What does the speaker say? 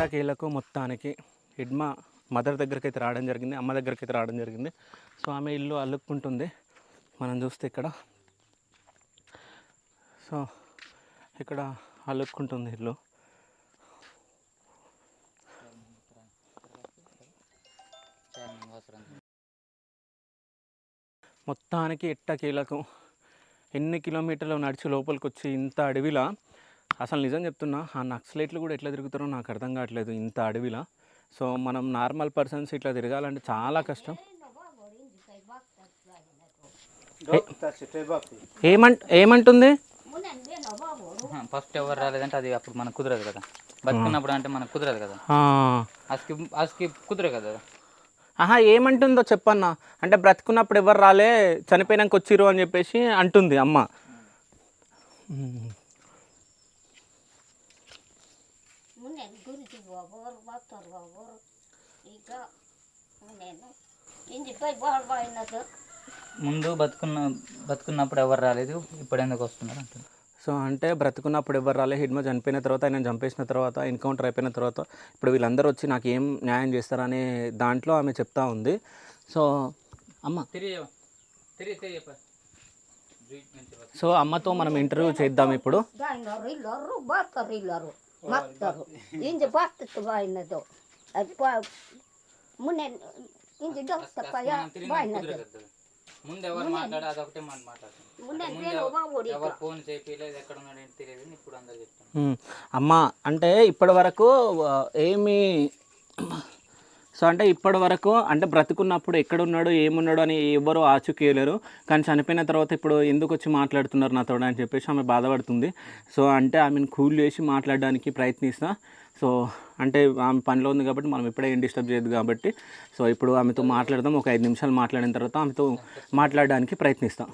ఎట్టాకేలకు మొత్తానికి హిడ్మ మదర్ దగ్గరికి అయితే రావడం జరిగింది, అమ్మ దగ్గరికి అయితే రావడం జరిగింది. సో ఆమె ఇల్లు అల్లుక్కుంటుంది మనం చూస్తే ఇక్కడ. సో ఇక్కడ అల్లుక్కుంటుంది ఇల్లు. మొత్తానికి ఎట్టకేలకు ఎన్ని కిలోమీటర్లు నడిచి లోపలికి వచ్చి ఇంత అడవిలా, అసలు నిజం చెప్తున్నా ఆ నక్సలైట్లు కూడా ఎట్లా తిరుగుతారో నాకు అర్థం కావట్లేదు ఇంత అడవిలా. సో మనం నార్మల్ పర్సన్స్ ఇట్లా తిరగాలంటే చాలా కష్టం. ఏమంటుంది ఫస్ట్ ఎవరు రాలేదంటే అది అప్పుడు మనకు కుదరదు కదా, బతుకున్నప్పుడు అంటే మనకు కుదరదు కదా, అస్కి కుదరదు కదా. ఆహా ఏమంటుందో చెప్పన్నా, అంటే బ్రతుకున్నప్పుడు ఎవరు రాలే చనిపోయినాక వచ్చిర్రు అని చెప్పేసి అంటుంది అమ్మ. ముందు బతుకున్నప్పుడు ఎవరు రాలేదు, ఇప్పుడు ఎందుకు వస్తున్నారు అంటుంది. సో అంటే బ్రతుకున్నప్పుడు ఎవరు రాలే, హిడ్మ చనిపోయిన తర్వాత, ఆయన చంపేసిన తర్వాత, ఎన్కౌంటర్ అయిపోయిన తర్వాత ఇప్పుడు వీళ్ళందరూ వచ్చి నాకు ఏం న్యాయం చేస్తారనే దాంట్లో ఆమె చెప్తా ఉంది. సో అమ్మ సో అమ్మతో మనం ఇంటర్వ్యూ చేద్దాం ఇప్పుడు. ముందు ఎవరు మాట్లాడే అదొకటే ఎవరు ఫోన్ చేయలేదు, ఎక్కడ ఉన్నాడు తెలియదు, ఇప్పుడు అందరు చెప్తాను. అమ్మ అంటే ఇప్పటి వరకు ఏమి, సో అంటే ఇప్పటి వరకు అంటే బ్రతుకున్నప్పుడు ఎక్కడున్నాడు ఏమున్నాడు అని ఎవరు ఆచూకేయలేరు, కానీ చనిపోయిన తర్వాత ఇప్పుడు ఎందుకు వచ్చి మాట్లాడుతున్నారు నాతో అని చెప్పేసి ఆమె బాధపడుతుంది. సో అంటే ఆమెను కూల్ చేసి మాట్లాడడానికి ప్రయత్నిస్తా. సో అంటే ఆమె పనిలో ఉంది కాబట్టి మనం ఇప్పుడే ఏం డిస్టర్బ్ చేయదు కాబట్టి, సో ఇప్పుడు ఆమెతో మాట్లాడదాం. ఒక 5 నిమిషాలు మాట్లాడిన తర్వాత ఆమెతో మాట్లాడడానికి ప్రయత్నిస్తాం.